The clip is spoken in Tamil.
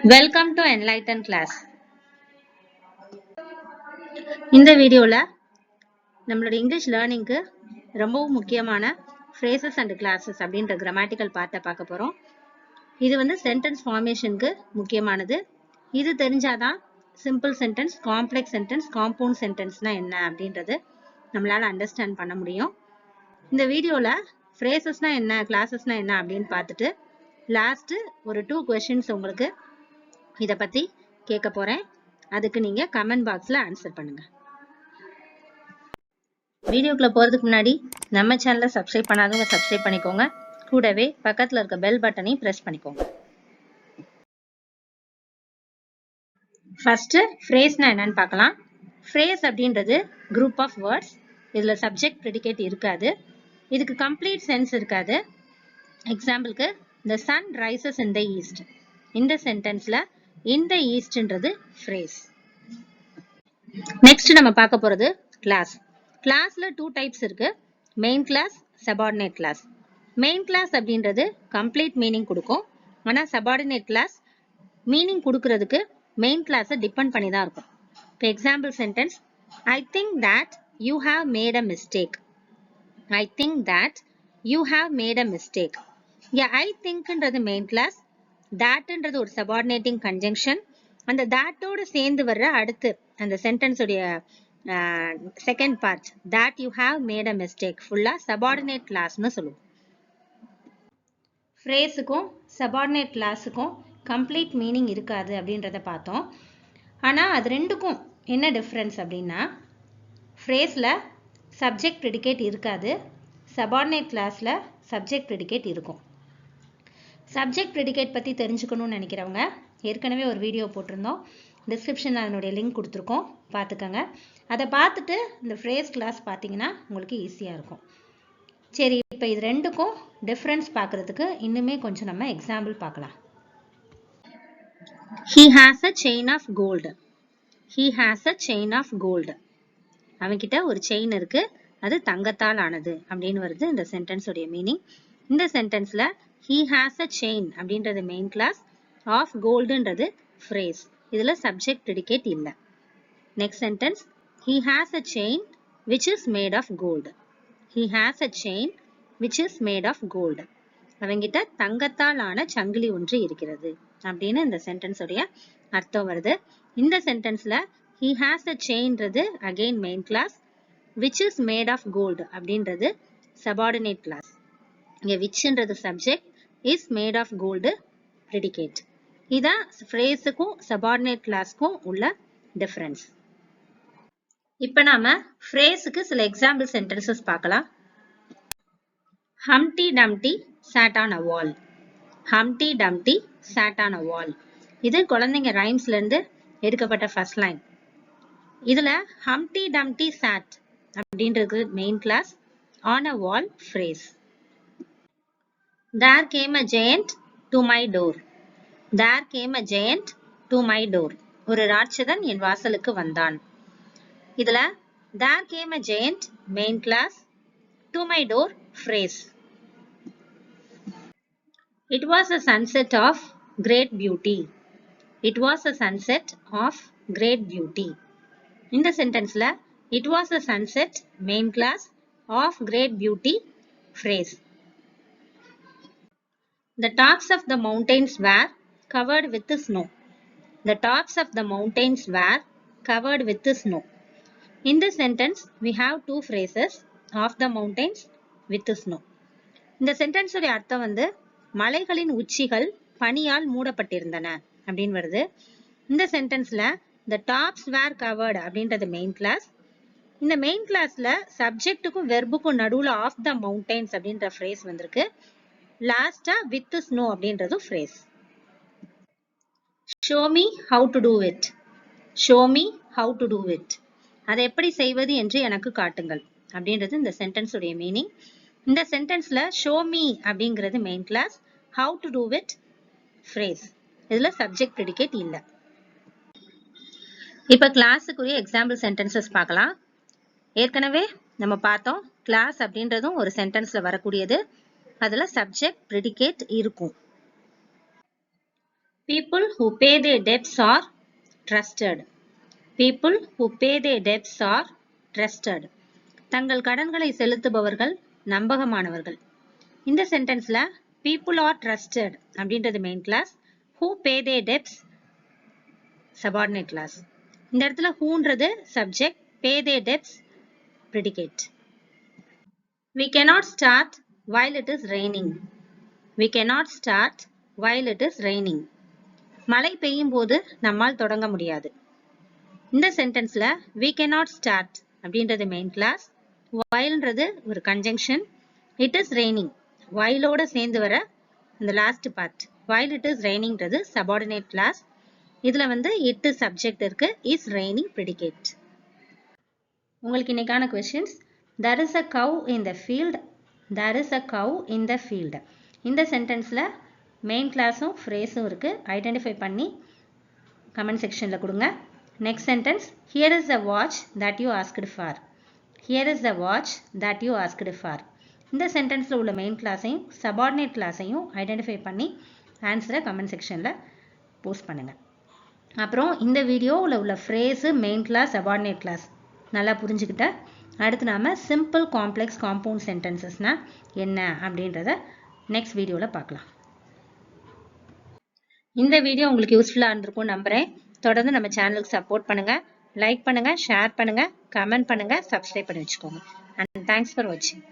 Welcome to enlighten class. இந்த வீடியோல நம்மளோட இங்கிலீஷ் லேர்னிங்க்கு ரொம்பவும் முக்கியமான phrases and classes அப்படின்ற grammatical பார்ட்டை பார்க்க போறோம். இது வந்து sentence formationக்கு முக்கியமானது. இது தெரிஞ்சாதான் simple sentence, complex sentence, compound sentenceனா என்ன அப்படின்றது நம்மளால அண்டர்ஸ்டாண்ட் பண்ண முடியும். இந்த வீடியோல phrasesனா என்ன, classesனா என்ன அப்படின்னு பார்த்துட்டு லாஸ்ட் ஒரு 2 questions உங்களுக்கு இத பத்தி கேட்க போறேன். அதுக்கு நீங்க கமெண்ட் பாக்ஸ்ல ஆன்சர் பண்ணுங்க. வீடியோக்குள்ள போறதுக்கு முன்னாடி நம்ம சேனலை சப்ஸ்கிரைப் பண்ணாதவங்க சப்ஸ்கிரைப் பண்ணிக்கோங்க. கூடவே பக்கத்துல இருக்க பெல் பட்டனையும் பிரஸ் பண்ணிக்கோங்க. ஃபர்ஸ்ட் ஃப்ரேஸ்னா என்னன்னு பார்க்கலாம். ஃப்ரேஸ் அப்படின்றது குரூப் ஆஃப் வேர்ட்ஸ். இதுல சப்ஜெக்ட் ப்ரெடிகேட் இருக்காது. இதுக்கு கம்ப்ளீட் சென்ஸ் இருக்காது. எக்ஸாம்பிளுக்கு the sun rises in the east. இந்த சென்டென்ஸ்ல in the eastன்றது ஃப்ரேஸ். நெக்ஸ்ட் நம்ம பார்க்க போறது கிளாஸ். கிளாஸ்ல 2 டைப்ஸ் இருக்கு. Main clause, subordinate clause. Main clause அப்படின்றது கம்ப்ளீட் மீனிங் கொடுக்கும். ஆனா சபார்டினேட் கிளாஸ் மீனிங் கொடுக்கிறதுக்கு மெயின் கிளாஸை டிபெண்ட் பண்ணி தான் இருக்கும். இப்போ example sentence, I think that you have made a mistake. I think that you have made a mistake. இங்க ஐ திங்க்ன்றது மெயின் கிளாஸ், thatன்றது ஒரு சபார்டினேட்டிங் கன்ஜங்ஷன். அந்த thatோட சேர்ந்து வர்ற அடுத்து அந்த சென்டென்ஸ் உடைய second part, that you have made a mistake, ஃபுல்லா சபார்டினேட் கிளாஸ்னு சொல்லுவோம். ஃப்ரேஸுக்கும் சபார்டினேட் கிளாஸுக்கும் கம்ப்ளீட் மீனிங் இருக்காது அப்படின்றத பார்த்தோம். ஆனா அது ரெண்டுக்கும் என்ன டிஃபரன்ஸ் அப்படின்னா, ஃப்ரேஸ்ல சப்ஜெக்ட் ப்ரெடிகேட் இருக்காது, சபார்டினேட் கிளாஸ்ல சப்ஜெக்ட் ப்ரெடிகேட் இருக்கும். சப்ஜெக்ட் ப்ரெடிகேட் பத்தி தெரிஞ்சுக்கணும்னு நினைக்கிறவங்க ஏற்கனவே ஒரு வீடியோ போட்டிருந்தோம். டிஸ்கிரிப்ஷன்ல அதனுடைய லிங்க் கொடுத்துருக்கோம், பார்த்துக்கோங்க. அதை பார்த்துட்டு இந்த ஃப்ரேஸ் கிளாஸ் பார்த்தீங்கன்னா உங்களுக்கு ஈஸியாக இருக்கும். சரி, இப்போ இது ரெண்டுக்கும் டிஃப்ரென்ஸ் பார்க்கறதுக்கு இன்னுமே கொஞ்சம் நம்ம எக்ஸாம்பிள் பார்க்கலாம். He has a chain of gold. He has a chain of gold. அவன்கிட்ட ஒரு செயின் இருக்கு, அது தங்கத்தால் ஆனது அப்படின்னு வருது இந்த சென்டென்ஸ் உடைய மீனிங். இந்த சென்டென்ஸ்ல he has a chain அப்படின்றது மெயின் கிளாஸ், of goldன்றது phrase. இதுல சப்ஜெக்ட் ப்ரெடிகேட் இல்ல. Next sentence, he has a chain which is made of gold. He has a chain which is made of gold. அவங்கிட்ட தங்கத்தால் ஆன சங்கிலி ஒன்று இருக்கிறது அப்படின்னு இந்த சென்டென்ஸ் உடைய அர்த்தம் வருது. இந்த சென்டென்ஸ்ல he has a chainன்றது again main class, which is made of gold அப்படின்றது subordinate class. இங்க whichன்றது subject, is made of gold predicate. இதான் ஃப்ரேஸுக்கும் சபார்டினேட் கிளாஸ்க்கும் உள்ள டிஃபரன்ஸ். இப்போ நாம ஃப்ரேஸுக்கு சில எக்ஸாம்பிள் சென்டென்சஸ் பார்க்கலாம். Humpty Dumpty sat on a wall. Humpty Dumpty sat on a wall. இது குழந்தைங்க ரைம்ஸ்ல இருந்து எடுக்கப்பட்ட ஃபர்ஸ்ட் லைன். இதுல Humpty Dumpty sat அப்படின்றது main clause, on a wall phrase. There came a giant to my door. There came a giant to my door. ஒரு ராட்சதன் என் வாசலுக்கு வந்தான். இதுல there came a giant main class, to my door phrase. It was a sunset of great beauty. It was a sunset of great beauty. இந்த சென்டென்ஸ்ல it was a sunset main class, of great beauty phrase. The tops of the mountains were covered with snow. The tops of the mountains were covered with snow. In this sentence, we have two phrases, of the mountains with snow. இந்த சென்டென்ஸ் உடைய அர்த்தம் வந்து மலைகளின் உச்சிகள் பனியால் மூடப்பட்டிருந்தன அப்படின்னு வருது. இந்த சென்டென்ஸ்ல the tops were covered அப்படின்றது மெயின் கிளாஸ். இந்த மெயின் கிளாஸ்ல சப்ஜெக்ட்டுக்கும் வெர்புக்கும் நடுவுல of the mountains அப்படின்ற phrase வந்திருக்கு. லாஸ்டா with snow அப்படின்றது phrase. Show me how to do it. Show me how to do it. அதை எப்படி செய்வது என்று எனக்கு காட்டுங்கள் அப்படின்றது இந்த சென்டென்ஸ் உடைய மீனிங். இந்த சென்டென்ஸ்ல show me அப்படிங்கிறது main clause, how to do it phrase. இதுல சப்ஜெக்ட் ப்ரெடிகேட் இல்ல. இப்ப கிளாஸுக்குரிய எக்ஸாம்பிள் சென்டென்சஸ் பார்க்கலாம். ஏற்கனவே நம்ம பார்த்தோம், கிளாஸ் அப்படின்றதும் ஒரு சென்டென்ஸ்ல வரக்கூடியது, அதுல சப்ஜெக்ட் ப்ரெடிகேட் இருக்கும். People who pay their debts are trusted. People who pay their debts are trusted. தங்கள் கடன்களை செலுத்துபவர்கள் நம்பகமானவர்கள். இந்த சென்டென்ஸ்ல people are trusted அப்படின்றது main clause, who pay their debts subordinate class. இந்த இடத்துல whoன்றது subject, pay their debts predicate. We cannot start while it is raining. We cannot start while it is raining. மழை பெய்யும் போது நம்மால் தொடங்க முடியாது. இந்த சென்டென்ஸ்ல we cannot start அப்படின்றது மெயின் கிளாஸ், whileன்றது ஒரு கன்ஜங்ஷன், it is raining whileோட சேர்ந்து வர இந்த last part while it is rainingன்றது subordinate class. இதுல it சப்ஜெக்ட் இருக்கு, is raining predicate. உங்களுக்கு இன்னைக்கான questions. There is a cow in the field. There is a cow in the field. இந்த சென்டென்ஸ்ல மெயின் கிளாஸும் ஃப்ரேஸும் இருக்கு, ஐடென்டிஃபை பண்ணி கமெண்ட் செக்ஷன்ல கொடுங்க. Next sentence, here is the watch that you asked for. Here is the watch that you asked for. இந்த சென்டென்ஸ்ல உள்ள மெயின் கிளாஸையும் சபார்டினேட் கிளாஸையும் ஐடென்டிஃபை பண்ணி ஆன்சரை கமெண்ட் செக்ஷன்ல போஸ்ட் பண்ணுங்க. அப்புறம் இந்த வீடியோவில் உள்ள phrase main clause subordinate clause நல்லா புரிஞ்சுக்கிட்ட அடுத்து நாம சிம்பிள் காம்ப்ளெக்ஸ் காம்பவுண்ட் சென்டென்சஸ்னா என்ன அப்படின்றத நெக்ஸ்ட் வீடியோவில் பார்க்கலாம். இந்த வீடியோ உங்களுக்கு யூஸ்ஃபுல்லாக இருந்திருக்கும் நம்புறேன். தொடர்ந்து நம்ம சேனலுக்கு சப்போர்ட் பண்ணுங்க, லைக் பண்ணுங்க, ஷேர் பண்ணுங்க, கமெண்ட் பண்ணுங்க, சப்ஸ்கிரைப் பண்ணி வச்சுக்கோங்க. அண்ட் தேங்க்ஸ் ஃபார் வாட்சிங்.